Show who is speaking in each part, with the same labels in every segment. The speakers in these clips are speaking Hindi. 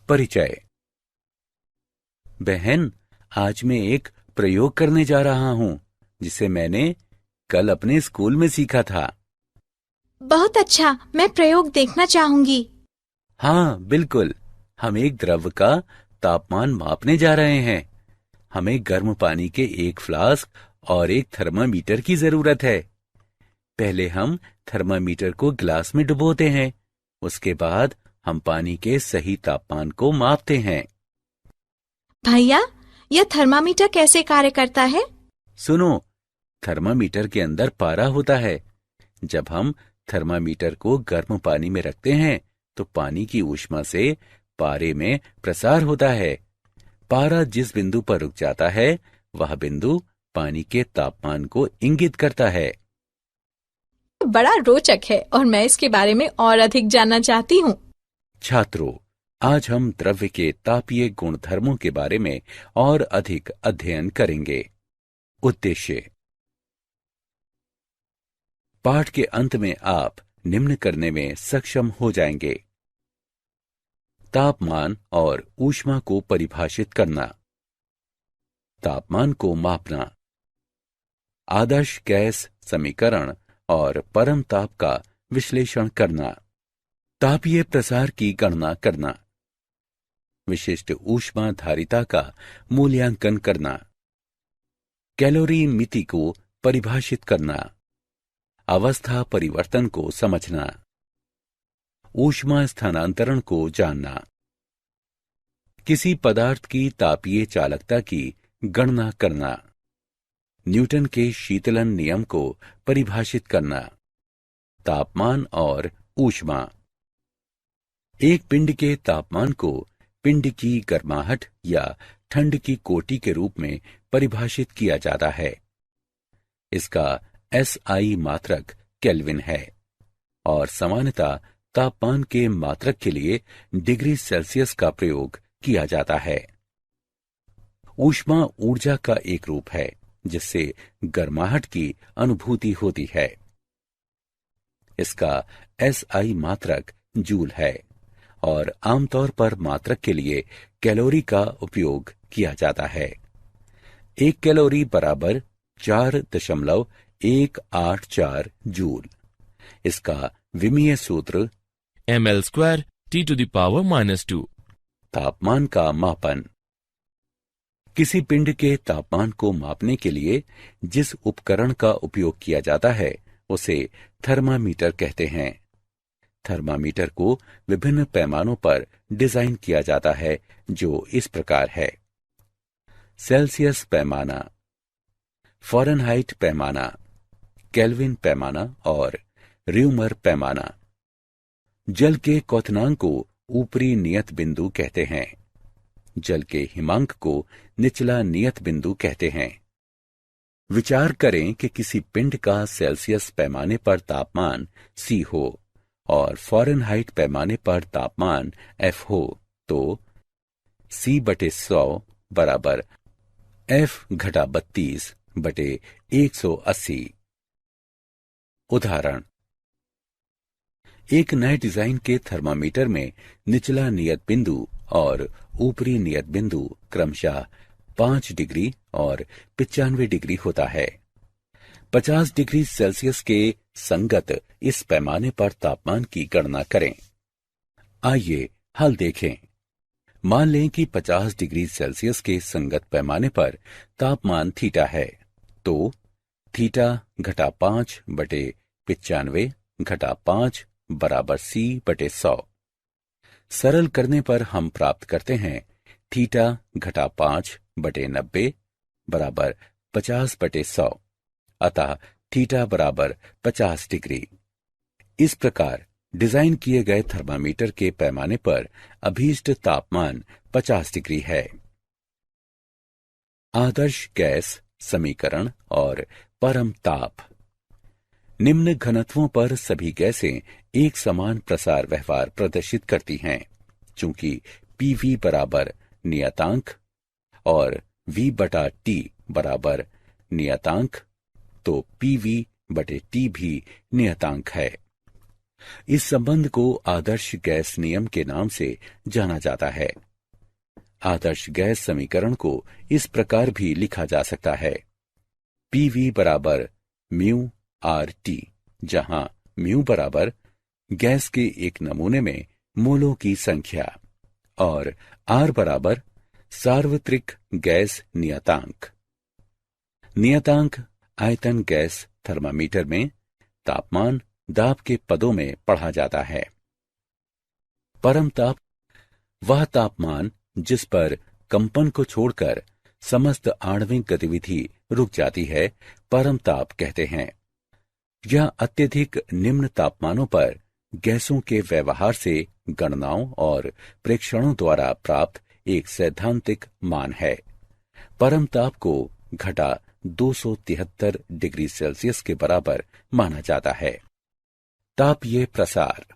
Speaker 1: परिचय। बहन, आज मैं एक प्रयोग करने जा रहा हूं जिसे मैंने कल अपने स्कूल में सीखा था।
Speaker 2: बहुत अच्छा, मैं प्रयोग देखना चाहूंगी।
Speaker 1: हाँ बिल्कुल, हम एक द्रव का तापमान मापने जा रहे हैं। हमें गर्म पानी के एक फ्लास्क और एक थर्मामीटर की जरूरत है। पहले हम थर्मामीटर को गिलास में डुबोते हैं। उसके बाद हम पानी के सही तापमान को मापते हैं।
Speaker 2: भैया, यह थर्मामीटर कैसे कार्य करता है?
Speaker 1: सुनो, थर्मामीटर के अंदर पारा होता है। जब हम थर्मामीटर को गर्म पानी में रखते हैं तो पानी की ऊष्मा से पारे में प्रसार होता है। पारा जिस बिंदु पर रुक जाता है वह बिंदु पानी के तापमान को इंगित करता है।
Speaker 2: बड़ा रोचक है और मैं इसके बारे में और अधिक जानना चाहती हूँ।
Speaker 1: छात्रों, आज हम द्रव्य के तापीय गुणधर्मों के बारे में और अधिक अध्ययन करेंगे। उद्देश्य: पाठ के अंत में आप निम्न करने में सक्षम हो जाएंगे। तापमान और ऊष्मा को परिभाषित करना, तापमान को मापना, आदर्श गैस समीकरण और परम ताप का विश्लेषण करना, तापीय प्रसार की गणना करना, विशिष्ट ऊष्मा धारिता का मूल्यांकन करना, कैलोरी मिति को परिभाषित करना, अवस्था परिवर्तन को समझना, ऊष्मा स्थानांतरण को जानना, किसी पदार्थ की तापीय चालकता की गणना करना, न्यूटन के शीतलन नियम को परिभाषित करना, तापमान और ऊष्मा। एक पिंड के तापमान को पिंड की गर्माहट या ठंड की कोटि के रूप में परिभाषित किया जाता है। इसका SI मात्रक केल्विन है और सामान्यतः तापमान के मात्रक के लिए डिग्री सेल्सियस का प्रयोग किया जाता है। ऊष्मा ऊर्जा का एक रूप है जिससे गर्माहट की अनुभूति होती है। इसका SI मात्रक जूल है और आमतौर पर मात्रक के लिए कैलोरी का उपयोग किया जाता है। 1 कैलोरी बराबर 4.184 जूल। इसका विमीय सूत्र
Speaker 3: ml² T⁻⁻²।
Speaker 1: तापमान का मापन। किसी पिंड के तापमान को मापने के लिए जिस उपकरण का उपयोग किया जाता है उसे थर्मामीटर कहते हैं। थर्मामीटर को विभिन्न पैमानों पर डिजाइन किया जाता है जो इस प्रकार है: सेल्सियस पैमाना, फ़ारेनहाइट पैमाना, केल्विन पैमाना और र्यूमर पैमाना। जल के क्वथनांक को ऊपरी नियत बिंदु कहते हैं। जल के हिमांक को निचला नियत बिंदु कहते हैं। विचार करें कि किसी पिंड का सेल्सियस पैमाने पर तापमान C हो और फ़ारेनहाइट पैमाने पर तापमान F हो तो C/100 बराबर F-32/180। उदाहरण: एक नए डिजाइन के थर्मामीटर में निचला नियत बिंदु और ऊपरी नियत बिंदु क्रमशः 5 डिग्री और 95 डिग्री होता है। 50 डिग्री सेल्सियस के संगत इस पैमाने पर तापमान की गणना करें। आइए हल देखें। मान लें कि 50 डिग्री सेल्सियस के संगत पैमाने पर तापमान थीटा है, तो θ-5/95 बराबर C/100। सरल करने पर हम प्राप्त करते हैं θ-5/90 बराबर 50/100, अतः थीटा बराबर 50 डिग्री। इस प्रकार डिजाइन किए गए थर्मामीटर के पैमाने पर अभीष्ट तापमान 50 डिग्री है। आदर्श गैस समीकरण और परम ताप। निम्न घनत्वों पर सभी गैसें एक समान प्रसार व्यवहार प्रदर्शित करती हैं। चूंकि PV बराबर नियतांक और V/T बराबर नियतांक, तो PV/T भी नियतांक है। इस संबंध को आदर्श गैस नियम के नाम से जाना जाता है। आदर्श गैस समीकरण को इस प्रकार भी लिखा जा सकता है, PV बराबर म्यू आर टी, जहां म्यू बराबर गैस के एक नमूने में मोलों की संख्या और आर बराबर सार्वत्रिक गैस नियतांक। नियतांक आयतन गैस थर्मामीटर में तापमान दाब के पदों में पढ़ा जाता है। परम ताप वह तापमान जिस पर कंपन को छोड़कर समस्त आणविक गतिविधि रुक जाती है, परम ताप कहते हैं। यह अत्यधिक निम्न तापमानों पर गैसों के व्यवहार से गणनाओं और प्रेक्षणों द्वारा प्राप्त एक सैद्धांतिक मान है। परम ताप को घटा 273 डिग्री सेल्सियस के बराबर माना जाता है। तापीय प्रसार।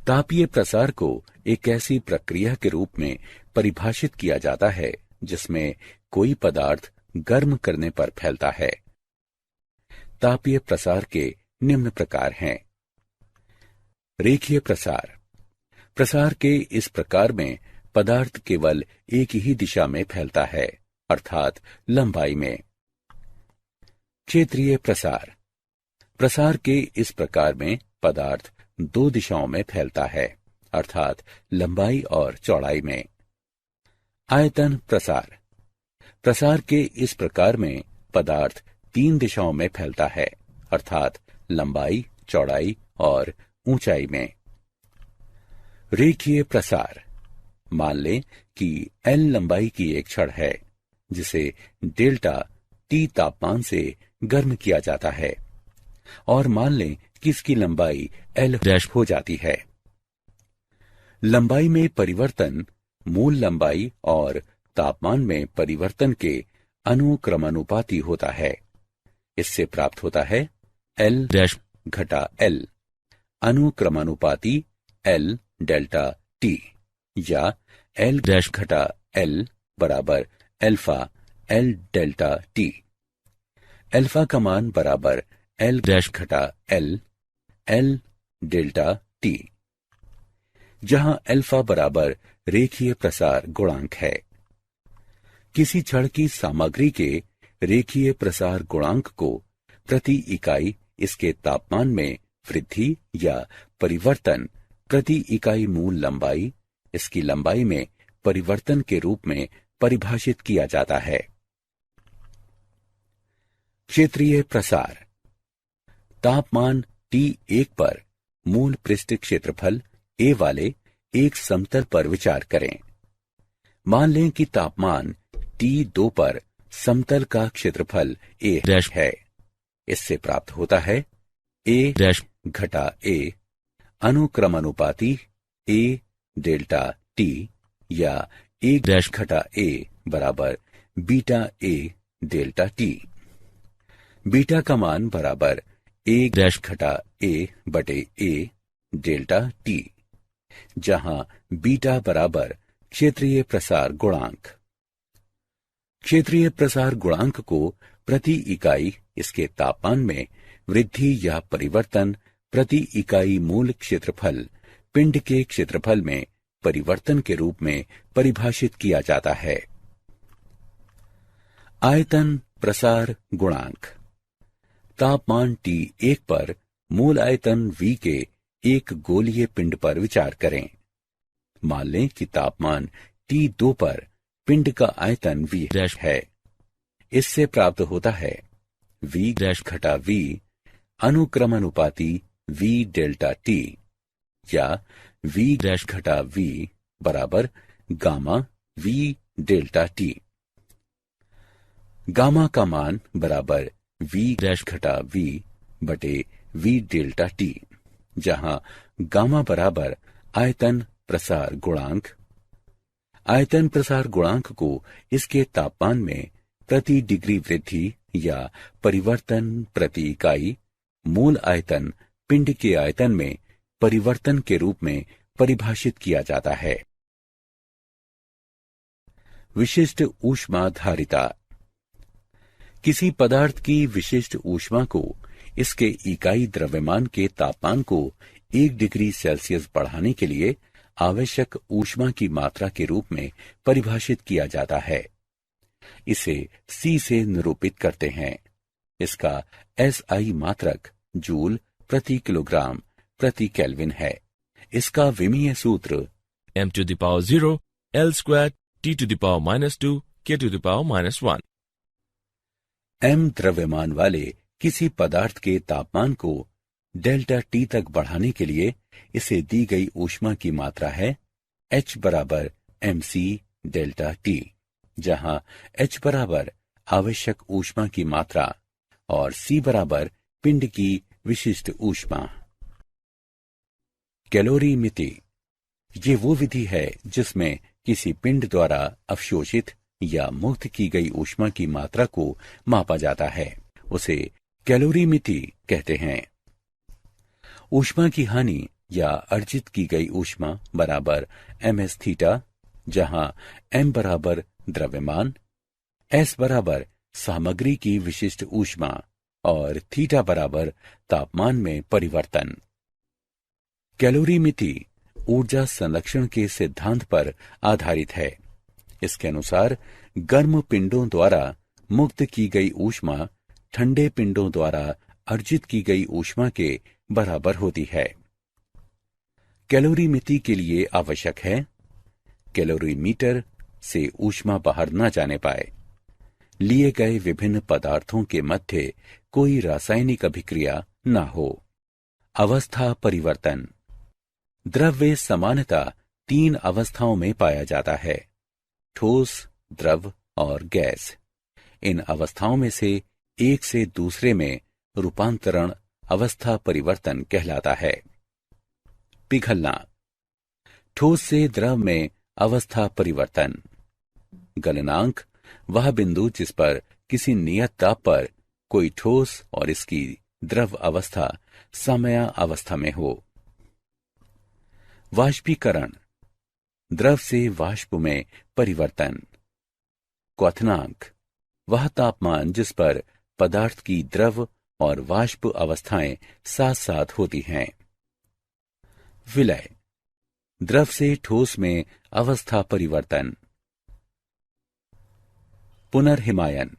Speaker 1: तापीय प्रसार को एक ऐसी प्रक्रिया के रूप में परिभाषित किया जाता है जिसमें कोई पदार्थ गर्म करने पर फैलता है। तापीय प्रसार के निम्न प्रकार हैं। रेखीय प्रसार। प्रसार के इस प्रकार में पदार्थ केवल एक ही दिशा में फैलता है, अर्थात लंबाई में। क्षेत्रीय प्रसार। प्रसार के इस प्रकार में पदार्थ दो दिशाओं में फैलता है, अर्थात लंबाई और चौड़ाई में। आयतन प्रसार। प्रसार के इस प्रकार में पदार्थ तीन दिशाओं में फैलता है, अर्थात लंबाई, चौड़ाई और ऊंचाई में। रेखीय प्रसार। मान लें कि L लंबाई की एक छड़ है जिसे डेल्टा T तापमान से गर्म किया जाता है, और मान लें कि इसकी लंबाई L डैश हो जाती है। लंबाई में परिवर्तन मूल लंबाई और तापमान में परिवर्तन के अनुक्रमानुपाती होता है। इससे प्राप्त होता है L डैश घटा L अनुक्रमानुपाती L डेल्टा T, या L डैश घटा L बराबर alpha L delta T। Alpha का मान बराबर L डैश घटा L डेल्टा T, जहां अल्फा बराबर रेखीय प्रसार गुणांक है। किसी छड़ की सामग्री के रेखीय प्रसार गुणांक को प्रति इकाई इसके तापमान में वृद्धि या परिवर्तन प्रति इकाई मूल लंबाई इसकी लंबाई में परिवर्तन के रूप में परिभाषित किया जाता है। क्षेत्रीय प्रसार। तापमान T1 पर मूल पृष्ठ क्षेत्रफल A वाले एक समतल पर विचार करें। मान लें कि तापमान T2 पर समतल का क्षेत्रफल A है। इससे प्राप्त होता है A घटा A अनुक्रमानुपाती A डेल्टा T, या A घटा A बराबर beta A delta T। Beta का मान बराबर A घटा A बटे A डेल्टा T, जहां बीटा बराबर क्षेत्रीय प्रसार गुणांक। क्षेत्रीय प्रसार गुणांक को प्रति इकाई इसके तापमान में वृद्धि या परिवर्तन प्रति इकाई मूल क्षेत्रफल पिंड के क्षेत्रफल में परिवर्तन के रूप में परिभाषित किया जाता है। आयतन प्रसार गुणांक। तापमान T1 पर मूल आयतन V के एक गोलीय पिंड पर विचार करें। मान लें कि तापमान T2 पर पिंड का आयतन V है। इससे प्राप्त होता है V घटा V अनुक्रमानुपाती V डेल्टा T, या V घटा V बराबर gamma V delta T। Gamma का मान बराबर V घटा V बटे V डेल्टा T, जहां गामा बराबर आयतन प्रसार गुणांक। आयतन प्रसार गुणांक को इसके तापमान में प्रति डिग्री वृद्धि या परिवर्तन प्रति इकाई मूल आयतन पिंड के आयतन में परिवर्तन के रूप में परिभाषित किया जाता है। विशिष्ट ऊष्मा धारिता। किसी पदार्थ की विशिष्ट ऊष्मा को इसके इकाई द्रव्यमान के तापमान को 1 डिग्री सेल्सियस बढ़ाने के लिए आवश्यक ऊष्मा की मात्रा के रूप में परिभाषित किया जाता है। इसे C से निरूपित करते हैं। इसका SI मात्रक जूल प्रति किलोग्राम प्रति केल्विन है। इसका विमीय सूत्र
Speaker 3: m to the power 0 L square T to the power -2 K to the power -1।
Speaker 1: m द्रव्यमान वाले किसी पदार्थ के तापमान को डेल्टा T तक बढ़ाने के लिए इसे दी गई ऊष्मा की मात्रा है H बराबर mc डेल्टा T, जहां H बराबर आवश्यक ऊष्मा की मात्रा और C बराबर पिंड की विशिष्ट ऊष्मा। कैलोरीमिति ये वो विधि है जिसमें किसी पिंड द्वारा अवशोषित या मुक्त की गई ऊष्मा की मात्रा को मापा जाता है। उसे कैलोरीमिति कहते हैं। ऊष्मा की हानि या अर्जित की गई ऊष्मा बराबर ms थीटा, जहां m बराबर द्रव्यमान, s बराबर सामग्री की विशिष्ट ऊष्मा और थीटा बराबर तापमान में परिवर्तन। कैलोरीमिति ऊर्जा संरक्षण के सिद्धांत पर आधारित है। इसके अनुसार गर्म पिंडों द्वारा मुक्त की गई ऊष्मा ठंडे पिंडों द्वारा अर्जित की गई ऊष्मा के बराबर होती है। कैलोरीमिति के लिए आवश्यक है कैलोरीमीटर से ऊष्मा बाहर न जाने पाए, लिए गए विभिन्न पदार्थों के मध्य कोई रासायनिक अभिक्रिया न हो। अवस्था परिवर्तन। द्रव्य सामान्यतः 3 अवस्थाओं में पाया जाता है, ठोस, द्रव और गैस। इन अवस्थाओं में से एक से दूसरे में रूपांतरण अवस्था परिवर्तन कहलाता है। पिघलना। ठोस से द्रव में अवस्था परिवर्तन। गलनांक वह बिंदु जिस पर किसी नियत ताप पर कोई ठोस और इसकी द्रव अवस्था समया अवस्था में हो। वाष्पीकरण। द्रव से वाष्प में परिवर्तन। क्वथनांक वह तापमान जिस पर पदार्थ की द्रव और वाष्प अवस्थाएं साथ साथ होती हैं। विलय। द्रव से ठोस में अवस्था परिवर्तन। पुनर्हिमायन।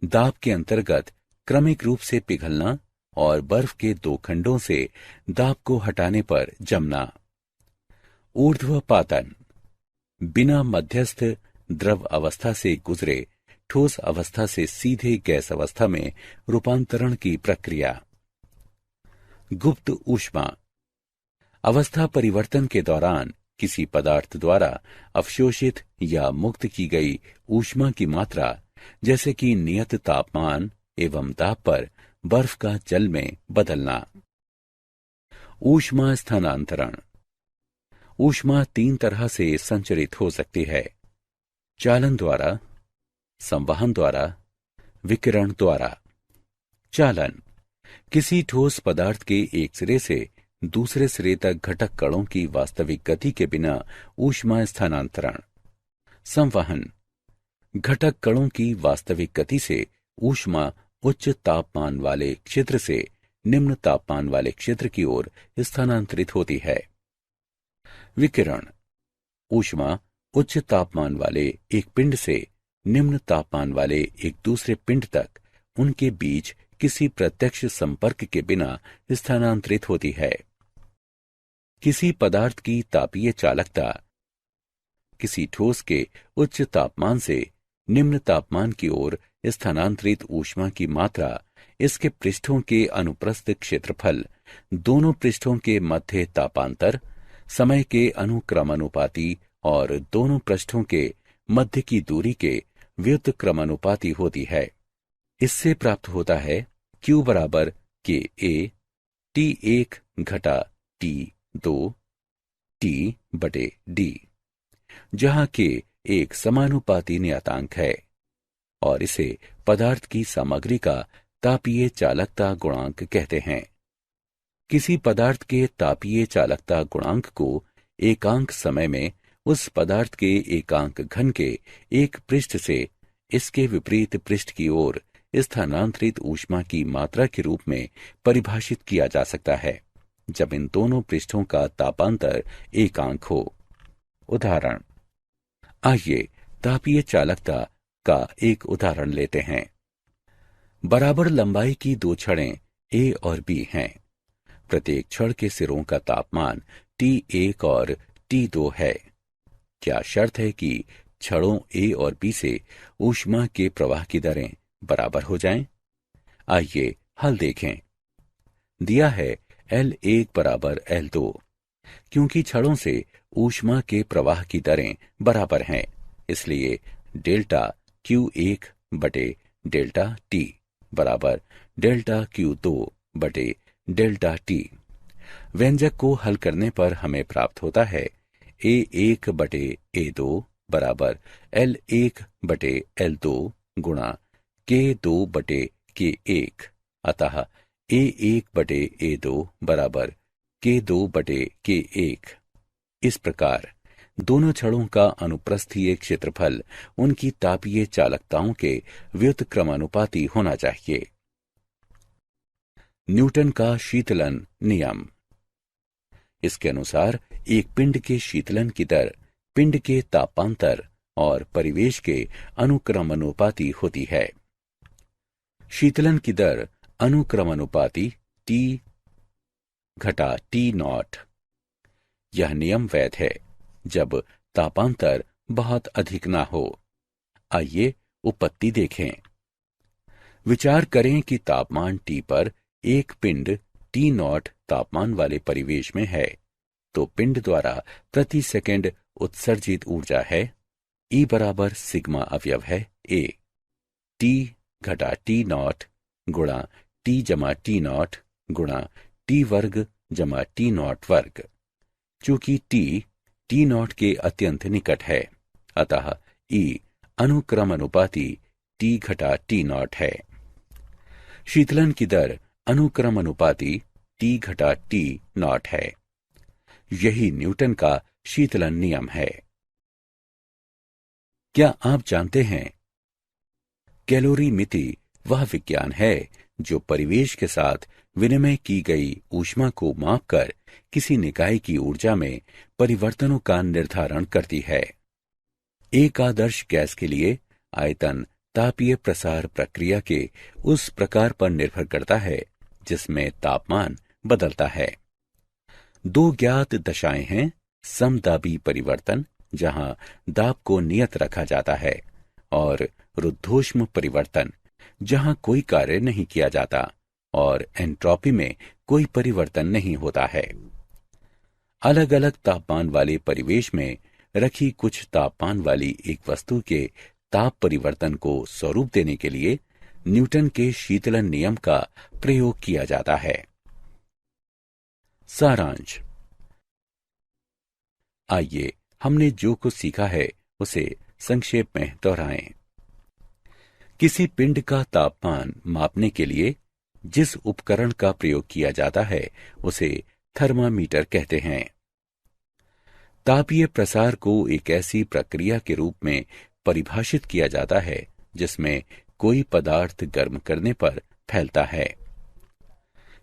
Speaker 1: दाब के अंतर्गत क्रमिक रूप से पिघलना और बर्फ के 2 खंडों से दाब को हटाने पर जमना। ऊर्ध्वपातन। बिना मध्यस्थ द्रव अवस्था से गुजरे ठोस अवस्था से सीधे गैस अवस्था में रूपांतरण की प्रक्रिया। गुप्त ऊष्मा। अवस्था परिवर्तन के दौरान किसी पदार्थ द्वारा अवशोषित या मुक्त की गई ऊष्मा की मात्रा, जैसे कि नियत तापमान एवं दाब पर बर्फ का जल में बदलना। ऊष्मा स्थानांतरण। ऊष्मा 3 तरह से संचरित हो सकती है, चालन द्वारा, संवहन द्वारा, विकिरण द्वारा। चालन किसी ठोस पदार्थ के एक सिरे से दूसरे सिरे तक घटक कणों की वास्तविक गति के बिना ऊष्मा स्थानांतरण। संवहन घटक कणों की वास्तविक गति से ऊष्मा उच्च तापमान वाले क्षेत्र से निम्न तापमान वाले क्षेत्र की ओर स्थानांतरित होती है। विकिरण ऊष्मा उच्च तापमान वाले एक पिंड से निम्न तापमान वाले एक दूसरे पिंड तक उनके बीच किसी प्रत्यक्ष संपर्क के बिना स्थानांतरित होती है। किसी पदार्थ की तापीय चालकता किसी ठोस के उच्च तापमान से निम्न तापमान की ओर स्थानांतरित ऊष्मा की मात्रा इसके पृष्ठों के अनुप्रस्थ क्षेत्रफल, दोनों पृष्ठों के मध्य तापांतर, समय के अनुक्रमानुपाती और दोनों पृष्ठों के मध्य की दूरी के व्युत्क्रमानुपाती क्रमानुपाती होती है। इससे प्राप्त होता है Q बराबर KA T1 घटा T2 T बटे D, जहां K एक समानुपाती नियतांक है और इसे पदार्थ की सामग्री का तापीय चालकता गुणांक कहते हैं। किसी पदार्थ के तापीय चालकता गुणांक को एकांक समय में उस पदार्थ के एकांक घन के एक पृष्ठ से इसके विपरीत पृष्ठ की ओर स्थानांतरित ऊष्मा की मात्रा के रूप में परिभाषित किया जा सकता है जब इन दोनों पृष्ठों का तापांतर एकांक हो। उदाहरण, आइए तापीय चालकता का एक उदाहरण लेते हैं। बराबर लंबाई की दो छड़ें A और B हैं। प्रत्येक छड़ के सिरों का तापमान T1 और T2 है। क्या शर्त है कि छड़ों A और B से ऊष्मा के प्रवाह की दरें बराबर हो जाएं? आइए हल देखें। दिया है L1 बराबर L2। क्योंकि छड़ों से ऊष्मा के प्रवाह की दरें बराबर हैं, इसलिए डेल्टा Q1 बटे डेल्टा T बराबर डेल्टा Q2 बटे डेल्टा T। व्यंजक को हल करने पर हमें प्राप्त होता है A1 बटे A2 बराबर L1 बटे L2 गुणा K2 बटे K1। अतः A1 बटे A2 बराबर K2 बटे K1। इस प्रकार दोनों छड़ों का अनुप्रस्थीय क्षेत्रफल उनकी तापीय चालकताओं के व्युत्क्रमानुपाती होना चाहिए। न्यूटन का शीतलन नियम। इसके अनुसार एक पिंड के शीतलन की दर पिंड के तापांतर और परिवेश के अनुक्रमानुपाती होती है। शीतलन की दर अनुक्रमानुपाती T घटा T0। यह नियम वैध है जब तापांतर बहुत अधिक ना हो। आइए उपपत्ति देखें। विचार करें कि तापमान T पर एक पिंड T0 तापमान वाले परिवेश में है, तो पिंड द्वारा प्रति सेकंड उत्सर्जित ऊर्जा है E बराबर सिग्मा अवयव है A T घटा T0 गुणा T जमा T0 गुणा T वर्ग जमा T0 वर्ग। चूंकि T0 के अत्यंत निकट है, अतः E अनुक्रमानुपाती T घटा T0 है। शीतलन की दर अनुक्रमानुपाती T घटा T0 है। यही न्यूटन का शीतलन नियम है। क्या आप जानते हैं, कैलोरीमिति वह विज्ञान है जो परिवेश के साथ विनिमय की गई ऊष्मा को मापकर किसी निकाय की ऊर्जा में परिवर्तनों का निर्धारण करती है। एक आदर्श गैस के लिए आयतन तापीय प्रसार प्रक्रिया के उस प्रकार पर निर्भर करता है जिसमें तापमान बदलता है। दो ज्ञात दशाएं हैं, समदाबी परिवर्तन जहां दाब को नियत रखा जाता है, और रुद्धोष्म परिवर्तन जहां कोई कार्य नहीं किया जाता और एंट्रोपी में कोई परिवर्तन नहीं होता है। अलग अलग तापमान वाले परिवेश में रखी कुछ तापमान वाली एक वस्तु के ताप परिवर्तन को स्वरूप देने के लिए न्यूटन के शीतलन नियम का प्रयोग किया जाता है। सारांश। आइए हमने जो कुछ सीखा है उसे संक्षेप में दोहराएं। किसी पिंड का तापमान मापने के लिए जिस उपकरण का प्रयोग किया जाता है उसे थर्मामीटर कहते हैं। तापीय प्रसार को एक ऐसी प्रक्रिया के रूप में परिभाषित किया जाता है जिसमें कोई पदार्थ गर्म करने पर फैलता है।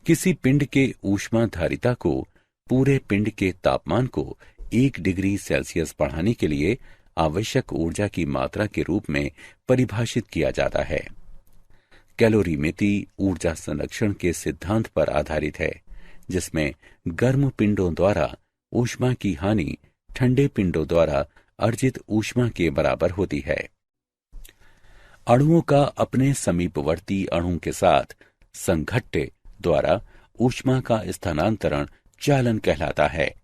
Speaker 1: किसी पिंड के ऊष्माधारिता को पूरे पिंड के तापमान को 1 डिग्री सेल्सियस बढ़ाने के लिए आवश्यक ऊर्जा की मात्रा के रूप में परिभाषित किया जाता है। कैलोरीमिति ऊर्जा संरक्षण के सिद्धांत पर आधारित है, जिसमें गर्म पिंडों द्वारा ऊष्मा की हानि ठंडे पिंडों द्वारा अर्जित ऊष्मा के बराबर होती है। अणुओं का अपने समीपवर्ती अणु के साथ संघट्ट द्वारा ऊष्मा का स्थानांतरण चालन कहलाता है।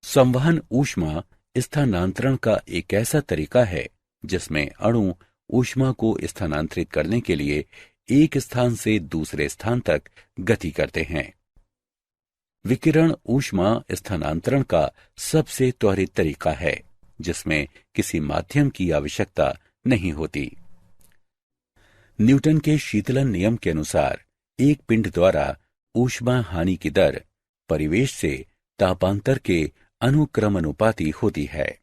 Speaker 1: संवहन ऊष्मा स्थानांतरण का एक ऐसा तरीका है जिसमें अणु ऊष्मा को स्थानांतरित करने के लिए एक स्थान से दूसरे स्थान तक गति करते हैं। विकिरण ऊष्मा स्थानांतरण का सबसे त्वरित तरीका है जिसमें किसी माध्यम की आवश्यकता नहीं होती। न्यूटन के शीतलन नियम के अनुसार एक पिंड द्वारा ऊष्मा हानि की दर परिवेश से तापांतर के अनुक्रमानुपाती होती है।